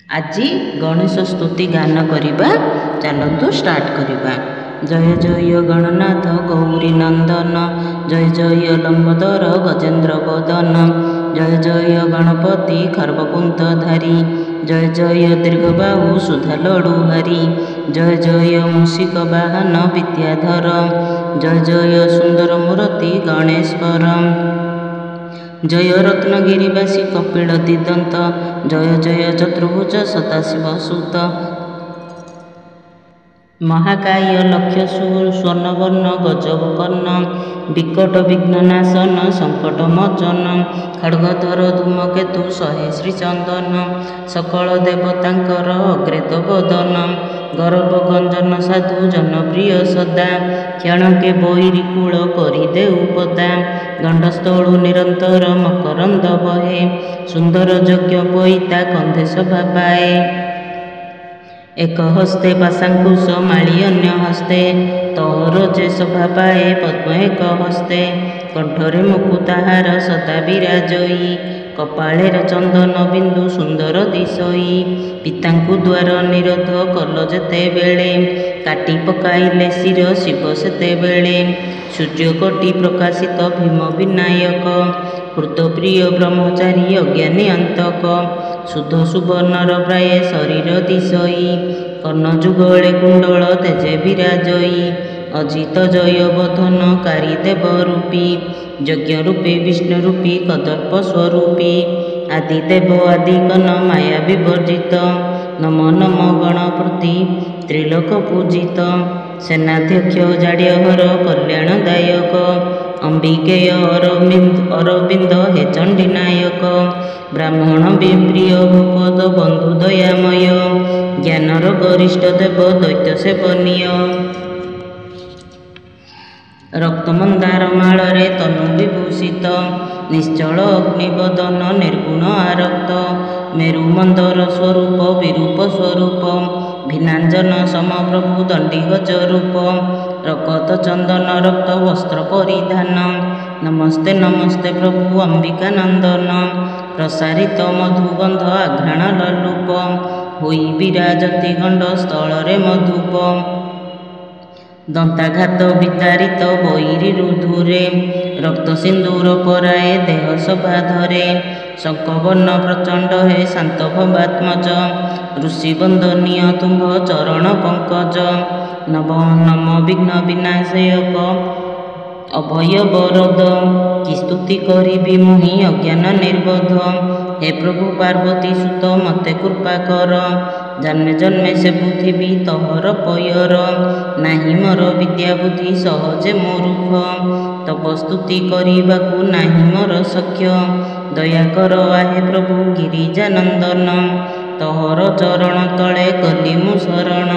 ଆଜି ଗଣେଶ ସ୍ତୁତି ଗାନ କରିବା। ଚାଲନ୍ତୁ ଷ୍ଟାର୍ଟ କରିବା। ଜୟ ଜୟ ଗଣନାଥ ଗୌରୀ ନନ୍ଦନ, ଜୟ ଜୟ ଲମ୍ବୋଦର ଗଜେନ୍ଦ୍ର ବଦନ, ଜୟ ଜୟ ଗଣପତି ଖର୍ବକୁନ୍ତଧାରୀ, ଜୟ ଜୟ ଦୀର୍ଘବାହୁ ସୁଧା ଲଡ଼ୁହାରୀ, ଜୟ ଜୟ ମୂଷିକ ବାହନ ବିଦ୍ୟାଧର, ଜୟ ଜୟ ସୁନ୍ଦର ମୂରତି ଗଣେଶ୍ୱର, ଜୟ ରତ୍ନଗିରିବାସୀ କପିଳ ଦିଦନ୍ତ, ଜୟ ଜୟ ଚତୁର୍ଭୁଜ ସଦାଶିବ ସୁତ, ମହାକାୟ ଲକ୍ଷ୍ୟ ସ୍ୱର୍ଣ୍ଣବର୍ଣ୍ଣ ଗଜକର୍ଣ୍ଣ, ବିକଟ ବିଘ୍ନନାଶନ ସଙ୍କଟ ମୋଚନ, ଖଡ୍ଗଧର ଧୂମକେତୁ ଶହେ ଶ୍ରୀଚନ୍ଦନ, ସକଳ ଦେବତାଙ୍କର ଅଗ୍ରେତ ବଦନ, ଗରବ ଗଞ୍ଜନ ସାଧୁ ଜନପ୍ରିୟ ସଦା, କ୍ଷଣକେ ବୈରୀ କୂଳ କରିଦେଉ ପଦା, ଗଣ୍ଡସ୍ଥଳୁ ନିରନ୍ତର ମକରନ୍ଦ ବହେ, ସୁନ୍ଦର ଯଜ୍ଞ ପଇତା କନ୍ଧେ ଶୋଭା ପାଏ, ଏକ ହସ୍ତେ ପାଶାଙ୍କୁଶ ମାଳି ଅନ୍ୟ ହସ୍ତେ, ତୋର ଯେ ଶୋଭା ପାଏ ପଦ୍ମ ଏକ ହସ୍ତେ, କଣ୍ଠରେ ମୁକୁତାହାର ସଦା ବିରାଜଇ, କପାଳେର ଚନ୍ଦନ ବିନ୍ଦୁ ସୁନ୍ଦର ଦିଶଇ, ପିତାଙ୍କୁ ଦ୍ୱାର ନିରୋଧ କଲ ଯେତେବେଳେ, କାଟି ପକାଇଲେ ଶିର ଶିବ ସେତେବେଳେ, ସୂର୍ଯ୍ୟକୋଟି ପ୍ରକାଶିତ ଭୀମ ବିନାୟକ, ହୃଦପ୍ରିୟ ବ୍ରହ୍ମଚାରୀ ଅଜ୍ଞାନୀ ଅନ୍ତକ, ସୁଧ ସୁବର୍ଣ୍ଣର ପ୍ରାୟ ଶରୀର ଦିଶଇ, କର୍ଣ୍ଣ ଯୁଗଳେ କୁଣ୍ଡଳ ତେଜେ ବିରାଜଇ, ଅଜିତ ଜୟ ବଧନ କାରୀ ଦେବ ରୂପୀ, ଯଜ୍ଞ ରୂପେ ବିଷ୍ଣୁ ରୂପୀ କଦର୍ପ ସ୍ୱରୂପୀ, ଆଦି ଦେବ ଆଦିକନ ମାୟା ବିବର୍ଜିତ, ନମ ନମ ଗଣପତି ତ୍ରିଲୋକ ପୂଜିତ, ସେନାଧ୍ୟକ୍ଷ ଜାଡ୍ୟହର କଲ୍ୟାଣଦାୟକ, ଅମ୍ବିକେୟ ଅରବିନ୍ଦ ହେ ଚଣ୍ଡୀ ନାୟକ, ବ୍ରାହ୍ମଣ ବିପ୍ରିୟ ଭୂପଦ ବନ୍ଧୁ ଦୟାମୟ, ଜ୍ଞାନର ଗରିଷ୍ଠ ଦେବ ଦୈତ୍ୟ ସେବନୀୟ, ରକ୍ତମନ୍ଦାର ମାଳରେ ତନୁ ବିଭୂଷିତ, ନିଶ୍ଚଳ ଅଗ୍ନିବଦନ ନିର୍ଗୁଣ ଆରକ୍ତ, ମେରୁ ମନ୍ଦର ସ୍ୱରୂପ ବିରୂପ ସ୍ୱରୂପ, ଭିନାଞ୍ଜନ ସମପ୍ରଭୁ ଦଣ୍ଡୀ ଗଜ ରୂପ, ରକତ ଚନ୍ଦନ ରକ୍ତ ବସ୍ତ୍ର ପରିଧାନ, ନମସ୍ତେ ନମସ୍ତେ ପ୍ରଭୁ ଅମ୍ବିକା ନନ୍ଦନ, ପ୍ରସାରିତ ମଧୁଗନ୍ଧ ଆଘ୍ରାଣ ଲଲୁପ, ହୋଇ ବିରାଜନ୍ତି ଗଣ୍ଡ ସ୍ଥଳରେ ମଧୁପ, ଦନ୍ତାଘାତ ବିତାରିତ ବୈରୀ ରୁଧୁରେ, ରକ୍ତ ସିନ୍ଦୁର ପରାଏ ଦେହ ଶୋଭା ଧରେ, ଶଙ୍କବର୍ଣ୍ଣ ପ୍ରଚଣ୍ଡ ହେ ଶାନ୍ତ ଭବାତ୍ମଜ, ଋଷି ବନ୍ଦନୀୟ ତୁମ୍ଭ ଚରଣ ପଙ୍କଜ, ନବ ନମ ବିଘ୍ନ ବିନାଶୟକ ଅଭୟ ବରଦ, କି ସ୍ତୁତି କରିବି ମୁହିଁ ଅଜ୍ଞାନ ନିର୍ବୋଧ, ହେ ପ୍ରଭୁ ପାର୍ବତୀ ସୁତ ମତେ କୃପା କର, ଜନ୍ମେ ଜନ୍ମେ ସେବୁଥିବି ତୋହର ପୟର, ନାହିଁ ମୋର ବିଦ୍ୟା ବୁଦ୍ଧି ସହଜେ ମୂରୁଖ, ତବ ସ୍ତୁତି କରିବାକୁ ନାହିଁ ମୋର ସଖ୍ୟ, ଦୟାକର ଆହେ ପ୍ରଭୁ ଗିରିଜା ନନ୍ଦନ, ତୋହର ଚରଣ ତଳେ କଲି ମୁଁ ଶରଣ।